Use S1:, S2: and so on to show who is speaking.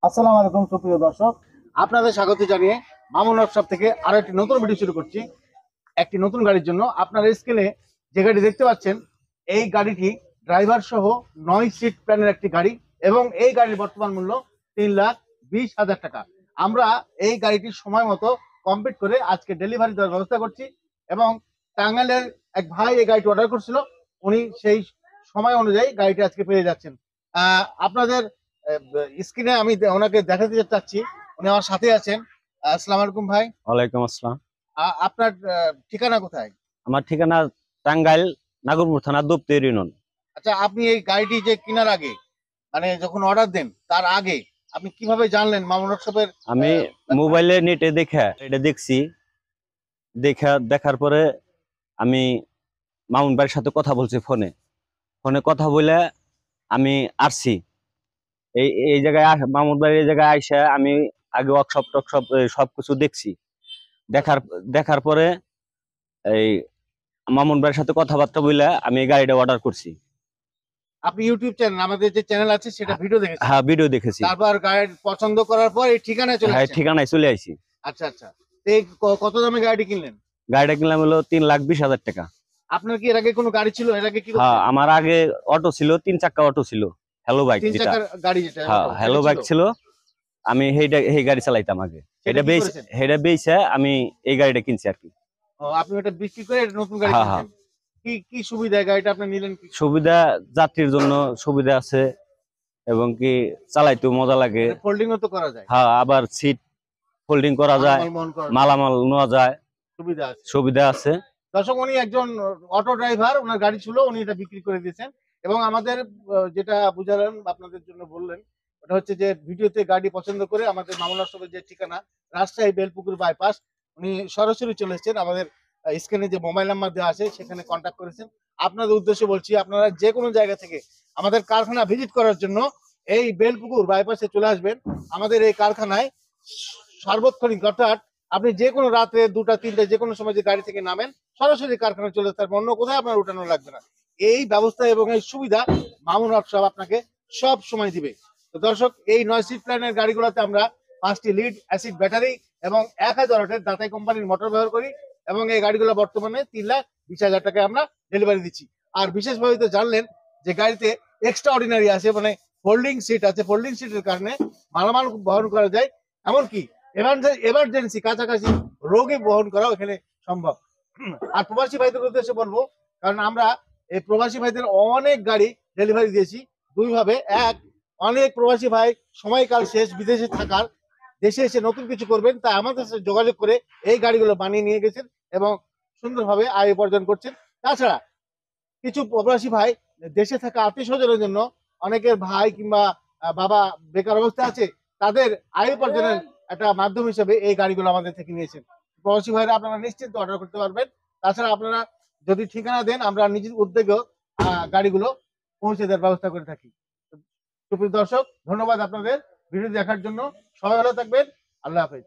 S1: আসসালামু আলাইকুম সুপ্রিয় দর্শক, আপনাদের স্বাগত জানিয়ে মামুন ওয়ার্কশপ থেকে আরো একটি নতুন ভিডিও শুরু করছি। একটি নতুন গাড়ির জন্য আপনারা স্ক্রিনে যে গাড়ি দেখতে পাচ্ছেন, এই গাড়িটি ড্রাইভার সহ 9 সিট প্ল্যানের একটি গাড়ি এবং এই গাড়ির বর্তমান মূল্য 3,20,000 টাকা। আমরা এই গাড়িটি সময় মতো কমপ্লিট করে আজকে ডেলিভারি দেওয়ার ব্যবস্থা করছি এবং টাঙ্গাইলের এক ভাই এই গাড়িটি অর্ডার করছিল, উনি সেই সময় অনুযায়ী গাড়িটি আজকে পেয়ে যাচ্ছেন। আপনাদের স্ক্রিনে আমি ওনাকে দেখাতে চাচ্ছি, উনি আমার সাথে আছেন। আসসালামু আলাইকুম ভাই।
S2: ওয়ালাইকুম আসসালাম।
S1: আপনার ঠিকানা কোথায়?
S2: আমার ঠিকানা টাঙ্গাইল, নাগরপুর থানা, দুপতের ইউনিয়ন।
S1: আচ্ছা, আপনি এই গাড়িটি যে কেনার আগে, মানে যখন অর্ডার দেন তার আগে আপনি কিভাবে জানলেন মামুন ওয়ার্কশপের?
S2: আমি মোবাইলে নেটে এটা দেখছি। দেখার পরে আমি মামুন ভাইয়ের সাথে কথা বলছি, ফোনে ফোনে কথা বলে আমি আসছি এই এই জায়গায়। মামুন ভাইয়ের এই জায়গায় আইসা আমি আগে ওয়ার্কশপ টকশপ সবকিছু দেখছি। দেখার দেখার পরে এই মামুন ভাইয়ের সাথে কথাবার্তা বলে আমি এই গাড়িটা অর্ডার করছি।
S1: আপনি ইউটিউব চ্যানেল, আমাদের যে চ্যানেল আছে সেটা ভিডিও দেখেছেন?
S2: হ্যাঁ, ভিডিও দেখেছি।
S1: তারপর গাড়ি পছন্দ করার পর এই ঠিকানায় চলে
S2: হ্যাঁ,
S1: আসছেন?
S2: ঠিকানায় চলে আইছি।
S1: আচ্ছা আচ্ছা, তো এই কত দামে গাড়িটি কিনলেন?
S2: গাড়িটা কিনলাম হলো 3,20,000 টাকা।
S1: আপনার কি এর আগে কোনো গাড়ি ছিল? এর আগে কি
S2: হ্যাঁ,
S1: করতেন?
S2: আমার আগে অটো ছিল, 3 চাক্কা অটো ছিল, হ্যালো বাইক
S1: তিন
S2: যেটা।
S1: চাকার গাড়ি যেটা,
S2: হ্যাঁ,
S1: সেটা
S2: হ্যালো বাইক
S1: ছিল?
S2: ছিল। আমি এই গাড়ি চালাইতাম আগে।
S1: সেটা কি করেছেন?
S2: এটা বেচে আমি এই গাড়িটা কিনছি আর কি।
S1: ও, আপনি ওটা বিক্রি করে এটা নতুন গাড়ি
S2: হ্যাঁ, হ্যাঁ।
S1: কিনছেন। কি কি সুবিধা গাড়িটা আপনি নিলেন? কি
S2: সুবিধা, যাত্রীর জন্য সুবিধা আছে এবং কি চালাইতেও মজা লাগে।
S1: ফোল্ডিংও তো করা যায়,
S2: হ্যাঁ, আবার সিট ফোল্ডিং করা যায়,
S1: মালামাল বহন করা যায়,
S2: মালামাল নেওয়া যায়,
S1: সুবিধা আছে।
S2: সুবিধা আছে।
S1: দর্শক, উনি একজন অটো ড্রাইভার, ওনার গাড়ি ছিল, উনি এটা বিক্রি করে দিয়েছেন এবং আমাদের যেটা বুঝালেন, আপনাদের জন্য বললেন, ওটা হচ্ছে যে ভিডিওতে গাড়ি পছন্দ করে আমাদের মামুন ওয়ার্কশপের যে ঠিকানা, রাজশাহী বেলপুকুর বাইপাস, উনি সরাসরি চলে এসেছেন। আমাদের স্ক্রিনে যে মোবাইল নাম্বার দেওয়া আছে সেখানে কন্ট্যাক্ট করেছেন। আপনাদের উদ্দেশ্যে বলছি, আপনারা যে কোনো জায়গা থেকে আমাদের কারখানা ভিজিট করার জন্য এই বেলপুকুর বাইপাসে চলে আসবেন। আমাদের এই কারখানায় সার্বক্ষণিক, অর্থাৎ আপনি যে কোনো রাতে 2টা 3টা যে কোনো সময় যে গাড়ি থেকে নামেন, সরাসরি কারখানায় চলে যেতে পারবেন, অন্য কোথায় আপনার উঠানো লাগবে না। এই ব্যবস্থা এবং এই সুবিধা মামুন ওয়ার্কশপ আপনাকে সব সময় দিবে। তো দর্শক, এই 9 সিট প্ল্যানের গাড়িগুলোতে আমরা 5টি লিড অ্যাসিড ব্যাটারি এবং 1000 ওয়াটের দাতাই কোম্পানির মোটর ব্যবহার করি এবং এই গাড়িগুলো বর্তমানে 3,20,000 টাকায় আমরা ডেলিভারি দিচ্ছি। আর বিশেষভাবে তো জানলেন যে গাড়িতে এক্সট্রা অর্ডিনারি আছে, মানে ফোল্ডিং সিট আছে। ফোল্ডিং সিটের কারণে মালামাল বহন করা যায়, এমনকি এমার্জেন্সি কাছাকাছি রোগী বহন করাও এখানে সম্ভব। আর প্রবাসী ভাইদের উদ্দেশ্যে বলবো, কারণ আমরা এই প্রবাসী ভাইদের অনেক গাড়ি ডেলিভারি দিয়েছি দুই ভাবে। এক, অনেক প্রবাসী ভাই সময়কাল শেষ, বিদেশে থাকার, দেশে এসে নতুন কিছু করবেন, তাই আমাদের সাথে যোগাযোগ করে এই গাড়িগুলো বানিয়ে নিয়ে গেছেন এবং সুন্দরভাবে আয় উপার্জন করছেন। তাছাড়া কিছু প্রবাসী ভাই দেশে থাকা আত্মীয় স্বজনের জন্য, অনেকের ভাই কিংবা বাবা বেকার অবস্থায় আছে, তাদের আয় উপার্জনের একটা মাধ্যম হিসেবে এই গাড়িগুলো আমাদের থেকে নিয়েছেন। প্রবাসী ভাইরা আপনারা নিশ্চিন্ত অর্ডার করতে পারবেন। তাছাড়া আপনারা যদি ঠিকানা দেন, আমরা নিজের উদ্যোগেও গাড়িগুলো পৌঁছে দেওয়ার ব্যবস্থা করে থাকি। সুপ্রিয় দর্শক, ধন্যবাদ আপনাদের ভিডিও দেখার জন্য। সবাই ভালো থাকবেন। আল্লাহ হাফেজ।